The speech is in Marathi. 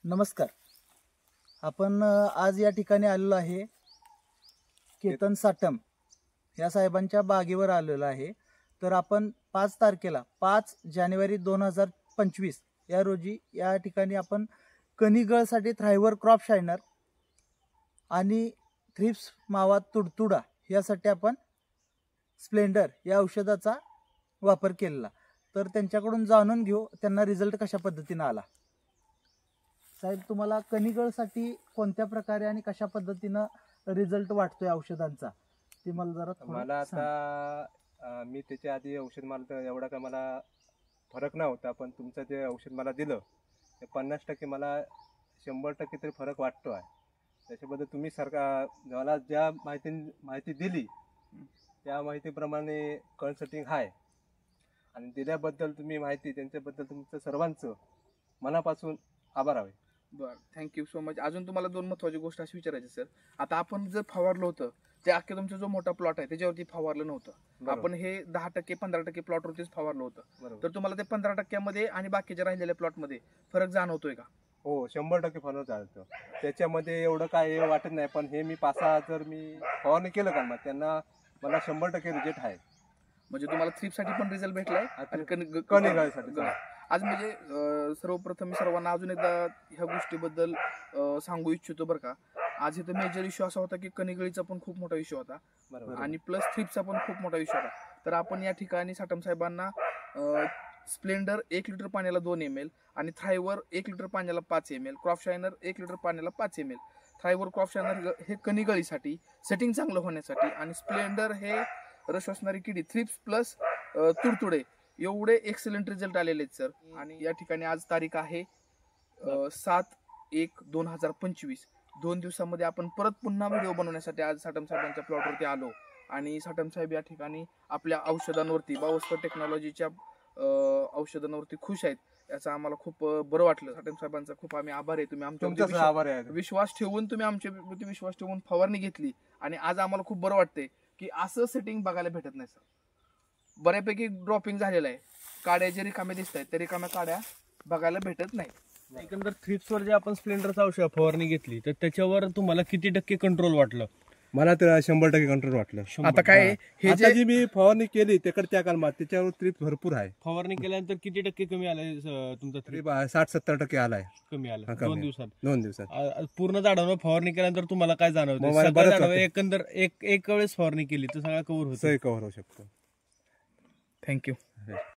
नमस्कार. आपण आज या ठिकाणी आलेलो आहे. केतन साटम या साहेबांच्या बागेवर आलेलो आहे. तर आपण 5 जानेवारी 2025 या रोजी या ठिकाणी आपण कणीगळसाठी थ्रायव्हर क्रॉप शायनर आणि थ्रिप्स मावा तुडतुडा यासाठी आपण स्प्लेंडर या औषधाचा वापर केलेला. तर त्यांच्याकडून जाणून घेऊ त्यांना रिझल्ट कशा पद्धतीने आला. साहेब, तुम्हाला कणीगळसाठी कोणत्या प्रकारे आणि कशा पद्धतीनं रिझल्ट वाटतोय औषधांचा ते मला जरा मला आता मी त्याच्या आधी औषध मला तर एवढा का मला फरक नव्हता, पण तुमचं जे औषध मला दिलं ते 50% मला 100% तरी फरक वाटतो आहे. त्याच्याबद्दल तुम्ही मला ज्या माहिती दिली त्या माहितीप्रमाणे कन्सल्टिंग आहे आणि दिल्याबद्दल तुम्ही माहिती त्यांच्याबद्दल तुमचं सर्वांचं मनापासून आभार आहे. बरं, थँक्यू सो मच. अजून तुम्हाला दोन महत्त्वाची गोष्ट अशी विचारायची सर. आता आपण जर फवारलं होतं ते अख्खे तुमचा जो मोठा प्लॉट आहे त्याच्यावरती फवारलं नव्हतं. आपण हे 10% 15% प्लॉटवरतीच फवारलं होतं. तर तुम्हाला ते 15% आणि बाकीच्या राहिलेल्या प्लॉटमध्ये फरक जाणवतोय का? हो, 100% फरक जाणवतो. त्याच्यामध्ये एवढं काय वाटत नाही, पण हे मी 5-6 जर मी फवारणी केलं का मग त्यांना मला 100% रिजेक्ट आहे. म्हणजे तुम्हाला थ्रिपसाठी पण रिझल्ट भेटलाय आणि कणीगळसाठी. आज म्हणजे सर्वप्रथम मी सर्वांना अजून एकदा ह्या गोष्टीबद्दल सांगू इच्छितो बरं का. आज इथं मेजर इश्यू असा होता की कणीगळीचा पण खूप मोठा इश्यू होता आणि प्लस थ्रिपचा पण खूप मोठा इश्यू होता. तर आपण या ठिकाणी साटम साहेबांना स्प्लेंडर 1 लिटर पाण्याला 2 ml आणि थ्रायव्हर 1 लिटर पाण्याला 5 ml, क्रॉप शायनर 1 लिटर पाण्याला 5 ml. थ्रायव्हर क्रॉप शायनर हे कणीगळीसाठी सेटिंग चांगलं होण्यासाठी आणि स्प्लेंडर हे रस असणारी किडी थ्रिप्स प्लस तुडतुडे एवढे एक्सलंट रिझल्ट आलेले आहेत सर. आणि या ठिकाणी आज तारीख आहे 7/1/2025. 2 दिवसामध्ये आपण परत पुन्हा व्हिडिओ बनवण्यासाठी आज साटम साहेबांच्या प्लॉटवरती आलो आणि साटम साहेब या ठिकाणी आपल्या औषधांवरती बावस्कर टेक्नॉलॉजीच्या औषधांवरती खुश आहेत. याचं आम्हाला खूप बरं वाटलं. साटम साहेबांचा खूप आम्ही आभार आहे. तुम्ही आमच्या विश्वास ठेवून तुम्ही आमच्यावरती विश्वास ठेवून फवारणी घेतली आणि आज आम्हाला खूप बरं वाटतंय की असं सेटिंग बघायला भेटत नाही सर. बऱ्यापैकी ड्रॉपिंग झालेलं आहे. काड्या जे रिकाम्या दिसत आहेत त्या रिकाम्या काड्या बघायला भेटत नाही. एकंदर थ्रिप्सवर जे आपण स्प्लेंडरचा औषध फवारणी घेतली तर त्याच्यावर तुम्हाला किती टक्के कंट्रोल वाटलं? मला तर 100% कंट्रोल वाटलं. आता काय हे जे जी मी फवारणी केली त्या कालमात त्याच्यावर थ्रिप्स भरपूर आहे. फवारणी केल्यानंतर किती टक्के कमी आलाय तुमचा थ्रिप्स? 60-70% आलाय. कमी आला कमी. 2 दिवसात पूर्ण झाडावर फवारणी केल्यानंतर तुम्हाला काय जाणवतं? एकंदर एक वेळेस फवारणी केली तर सगळा कव्हर होऊ शकतो. शकतो. थँक्यू.